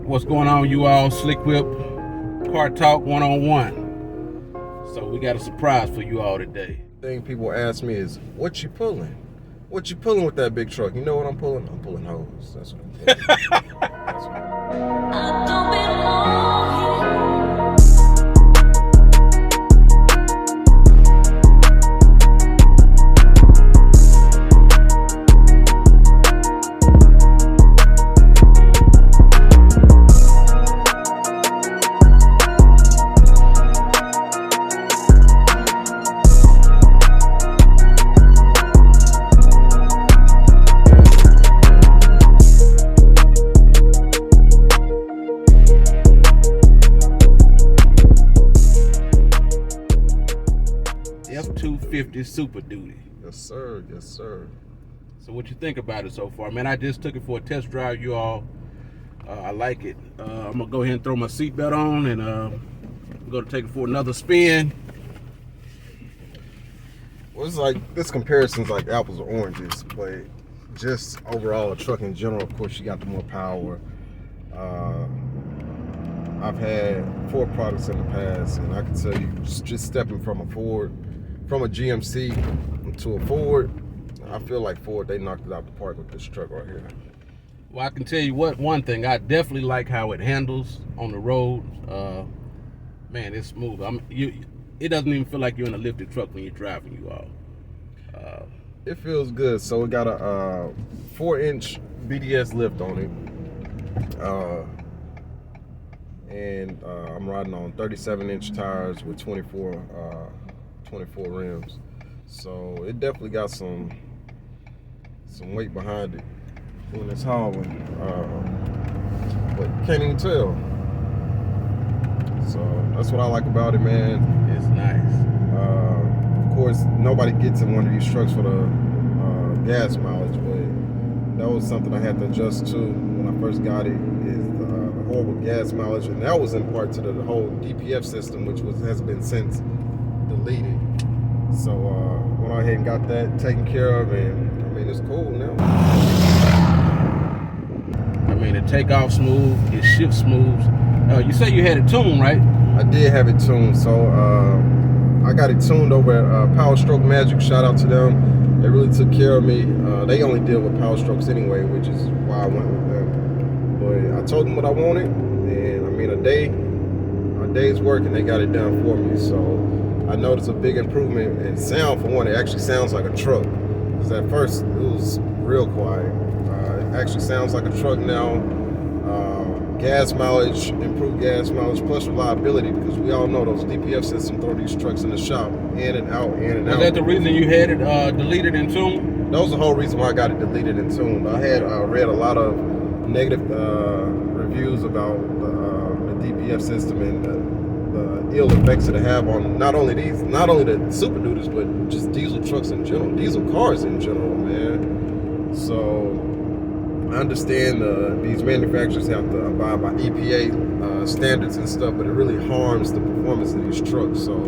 What's going on, you all? Slick Whip Car Talk 1-on-1. So we got a surprise for you all today. Thing people ask me is, what you pulling? What you pulling with that big truck? You know what I'm pulling? I'm pulling hose. That's what I'm pulling. That's what I don't belong here. F-250 Super Duty. Yes, sir. Yes, sir. So what you think about it so far? Man, I just took it for a test drive, you all. I like it. I'm going to go ahead and throw my seatbelt on and I'm going to take it for another spin. Well, it's like, this comparison's like apples or oranges, but just overall, a truck in general, of course, you got the more power. I've had Ford products in the past, and I can tell you, just stepping from a GMC to a Ford, I feel like Ford, they knocked it out the park with this truck right here. Well, I can tell you one thing. I definitely like how it handles on the road. Man, it's smooth. It doesn't even feel like you're in a lifted truck when you're driving, you all. It feels good. So it got a 4-inch BDS lift on it. And I'm riding on 37-inch tires with 24 rims. So it definitely got some weight behind it when it's hauling. But you can't even tell. So that's what I like about it, man. It's nice. Of course, nobody gets in one of these trucks for the gas mileage, but that was something I had to adjust to when I first got it, is the horrible gas mileage, and that was in part to the whole DPF system, which has been since deleted. So went ahead and got that taken care of, and I mean, it's cool now. I mean, it take off smooth, it shifts smooth. You say you had it tuned, right? I did have it tuned, so I got it tuned over at Power Stroke Magic. Shout out to them. They really took care of me. They only deal with power strokes anyway, which is why I went with them. But I told them what I wanted, and I mean, a day's work, and they got it done for me. So I noticed a big improvement in sound. For one, it actually sounds like a truck. Because at first it was real quiet. It actually sounds like a truck now. Gas mileage, improved gas mileage, plus reliability, because we all know those DPF systems throw these trucks in the shop, in and out, in and out. Was that the reason you had it deleted and tuned? That was the whole reason why I got it deleted and tuned. I had read a lot of negative reviews about the DPF system and the ill effects that it have on not only the Super Duties, but just diesel trucks in general, diesel cars in general, man. So I understand these manufacturers have to abide by EPA standards and stuff, but it really harms the performance of these trucks. So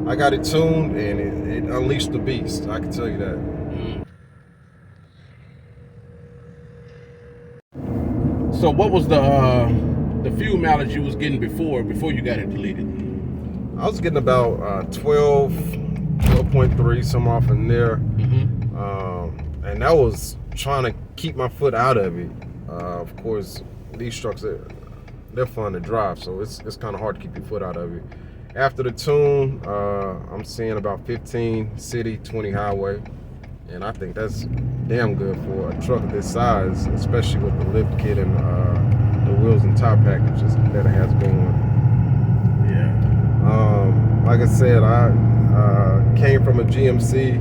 I got it tuned, and it unleashed the beast. I can tell you that. So what was the fuel mileage you was getting before you got it deleted? I was getting about 12.3, somewhere off in there. And that was trying to keep my foot out of it. Of course, these trucks, they're fun to drive, so it's kind of hard to keep your foot out of it. After the tune, I'm seeing about 15 city, 20 highway, and I think that's damn good for a truck of this size, especially with the lift kit and the wheels and tire packages that it has going. Yeah. Like I said, I came from a GMC.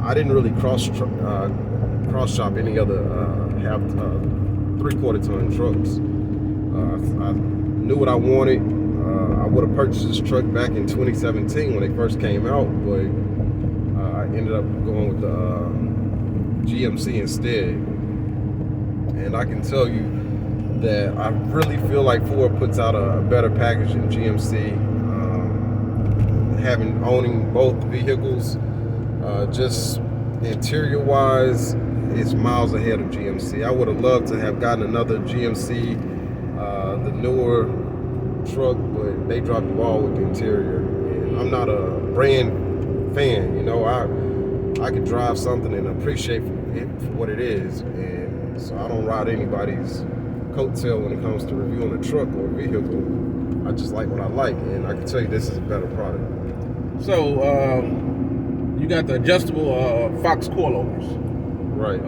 I didn't really cross shop any other 3/4 ton trucks. I knew what I wanted. I would have purchased this truck back in 2017 when they first came out, but I ended up going with the GMC instead. And I can tell you that I really feel like Ford puts out a better package than GMC. Owning both vehicles, just interior wise, it's miles ahead of GMC. I would have loved to have gotten another GMC, the newer truck, but they dropped the ball with the interior. And I'm not a brand fan, you know. I could drive something and appreciate it for what it is, and so I don't ride anybody's coattail when it comes to reviewing a truck or a vehicle. I just like what I like, and I can tell you this is a better product. So you got the adjustable Fox coilovers. Right.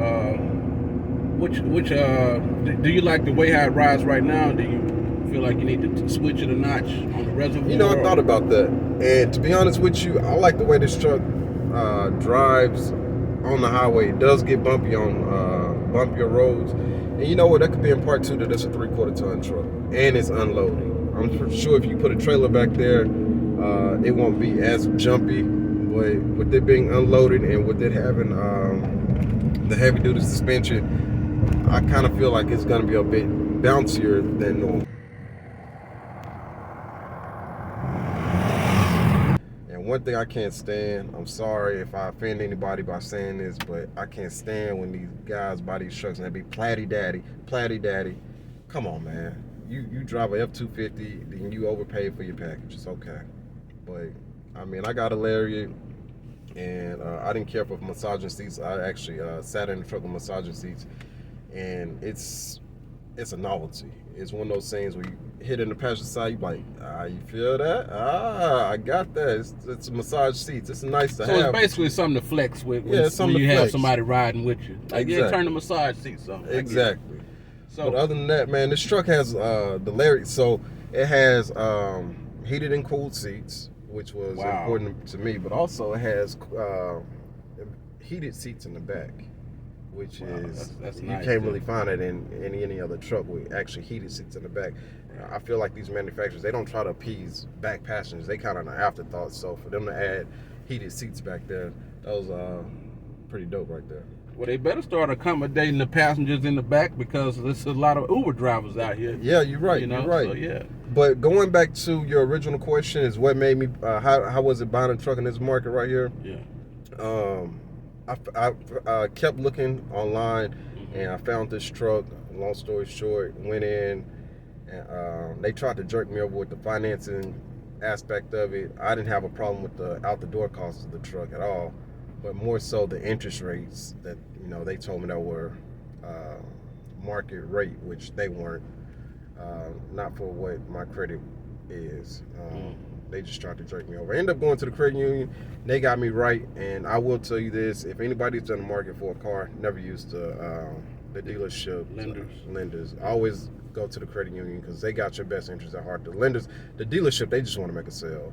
Which do you like the way how it rides right now? Do you feel like you need to switch it a notch on the reservoir? You know, I thought about that, and to be honest with you, I like the way this truck drives on the highway. It does get bumpy on bumpier roads, and you know what? That could be in part too that it's a 3/4 ton truck and it's unloading. I'm sure if you put a trailer back there, it won't be as jumpy. But with it being unloaded and with it having the heavy duty suspension, I kind of feel like it's going to be a bit bouncier than normal. And one thing I can't stand, I'm sorry if I offend anybody by saying this, but I can't stand when these guys buy these trucks and they be platty daddy. Come on, man. You drive a F-250, then you overpay for your package. It's okay. But I mean, I got a Lariat, and I didn't care for massaging seats. I actually sat in the truck with massaging seats, and it's a novelty. It's one of those things where you hit in the passenger side, you like, you feel that? I got that. It's massage seats. It's nice to have. So it's basically something to flex with when you have somebody riding with you. Like, exactly. Yeah, turn the massage seats on. Exactly. So, but other than that, man, this truck has the Lariat. So it has heated and cooled seats, which was important to me, but also it has heated seats in the back, which is that's you nice, can't really find it in any other truck with actually heated seats in the back. I feel like these manufacturers, they don't try to appease back passengers. They kind of an afterthought. So for them to add heated seats back there, that was pretty dope right there. Well, they better start accommodating the passengers in the back, because there's a lot of Uber drivers out here. Yeah, you're right. You know? You're right. So, yeah. But going back to your original question, is what made me how was it buying a truck in this market right here? Yeah. I kept looking online, and I found this truck. Long story short, went in, and they tried to jerk me over with the financing aspect of it. I didn't have a problem with the out the door costs of the truck at all, but more so the interest rates that they told me that were market rate, which they weren't. Not for what my credit is. They just tried to jerk me over. I ended up going to the credit union. They got me right, and I will tell you this: if anybody's in the market for a car, never use the dealership lenders. Always go to the credit union, because they got your best interest at heart. The lenders, the dealership, they just want to make a sale.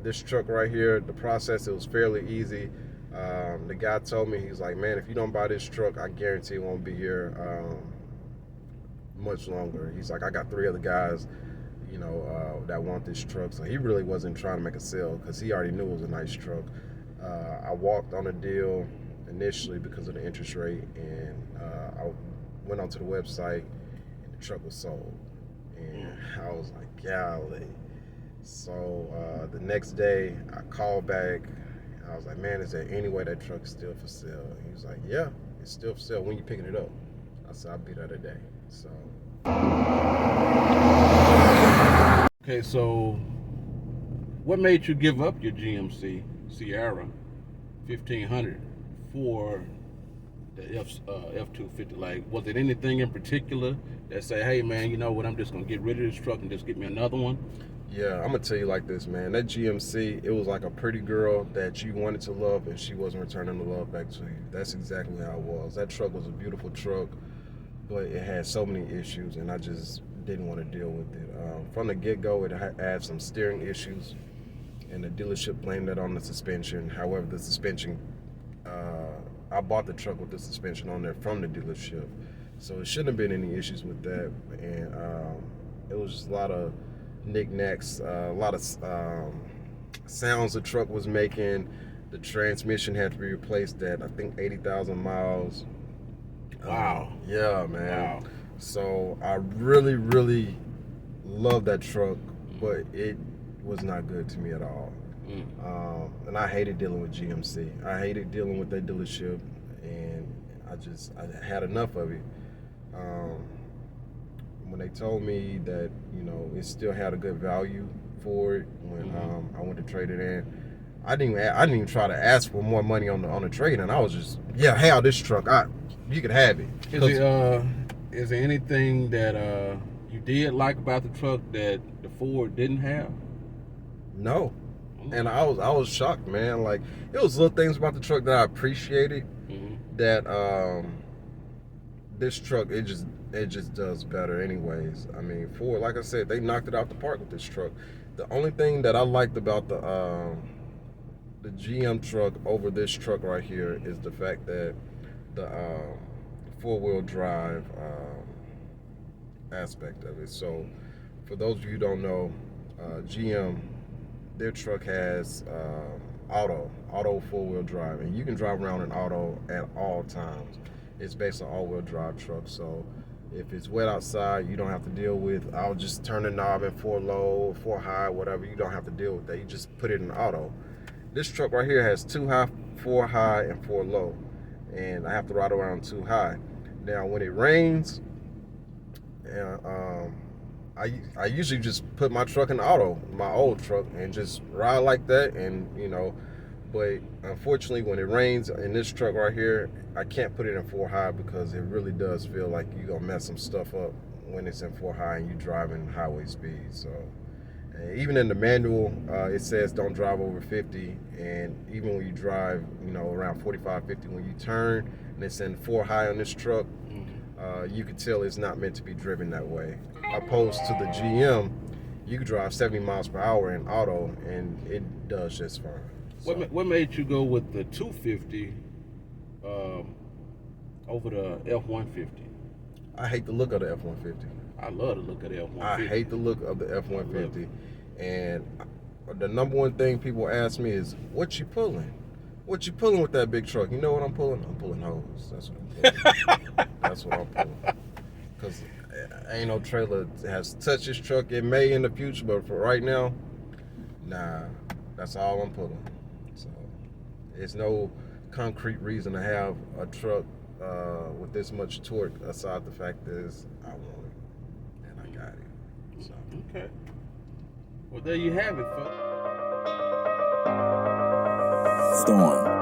This truck right here, the process, it was fairly easy. The guy told me, he's like, man, if you don't buy this truck, I guarantee it won't be here much longer. He's like, I got 3 other guys, that want this truck. So he really wasn't trying to make a sale, because he already knew it was a nice truck. I walked on a deal initially because of the interest rate, and I went onto the website, and the truck was sold. And I was like, golly. So the next day, I called back. I was like, man, is there any way that truck's still for sale? And he was like, yeah, it's still for sale. When you picking it up? I said, I'll be there today. So. Okay, so what made you give up your GMC Sierra 1500 for the F-250? Like, was it anything in particular that say, hey, man, you know what, I'm just going to get rid of this truck and just get me another one? Yeah, I'm going to tell you like this, man. That GMC, it was like a pretty girl that you wanted to love, and she wasn't returning the love back to you. That's exactly how it was. That truck was a beautiful truck, but it had so many issues, and I just didn't want to deal with it. From the get-go, it had some steering issues, and the dealership blamed that on the suspension. However, the suspension, I bought the truck with the suspension on there from the dealership, so it shouldn't have been any issues with that. And it was just a lot of knickknacks, a lot of sounds the truck was making. The transmission had to be replaced at, I think, 80,000 miles. Wow. Yeah, man. Wow. So I really, really love that truck, but it was not good to me at all. And I hated dealing with GMC. I hated dealing with that dealership, and I had enough of it. When they told me that, you know, it still had a good value for it when I went to trade it in, I didn't even try to ask for more money on the trade, and I was just, yeah, hey, this truck, you could have it. Is there anything that you did like about the truck that the Ford didn't have? No. And I was shocked, man. Like, it was little things about the truck that I appreciated. That this truck, it just does better anyways. I mean, Ford, like I said, they knocked it out the park with this truck. The only thing that I liked about the GM truck over this truck right here is the fact that the four-wheel drive aspect of it. So for those of you who don't know, GM, their truck has auto four-wheel drive, and you can drive around in auto at all times. It's based on all-wheel drive truck, so if it's wet outside, you don't have to deal with, I'll just turn the knob in 4 low, 4 high, whatever. You don't have to deal with that. You just put it in auto. This truck right here has 2 high, 4 high, and 4 low, and I have to ride around 2 high. Now, when it rains, I usually just put my truck in auto, my old truck, and just ride like that, and you know. But unfortunately, when it rains in this truck right here, I can't put it in 4 high because it really does feel like you're gonna mess some stuff up when it's in 4 high and you driving highway speed. So even in the manual, it says don't drive over 50, and even when you drive, you know, around 45, 50, when you turn and it's in 4 high on this truck, you can tell it's not meant to be driven that way. Opposed to the GM, you can drive 70 miles per hour in auto and it does just fine. So. What made you go with the 250 over the F-150? I hate the look of the F-150. I love the look of the F-150. I hate the look of the F-150. And the number one thing people ask me is, what you pulling? What you pulling with that big truck? You know what I'm pulling? I'm pulling hose. That's what I'm pulling. That's what I'm pulling. Because ain't no trailer has touched this truck. It may in the future, but for right now, nah, that's all I'm pulling. So there's no concrete reason to have a truck with this much torque, aside the fact is I want it and I got it. So. Okay. Well, there you have it, folks. Storm.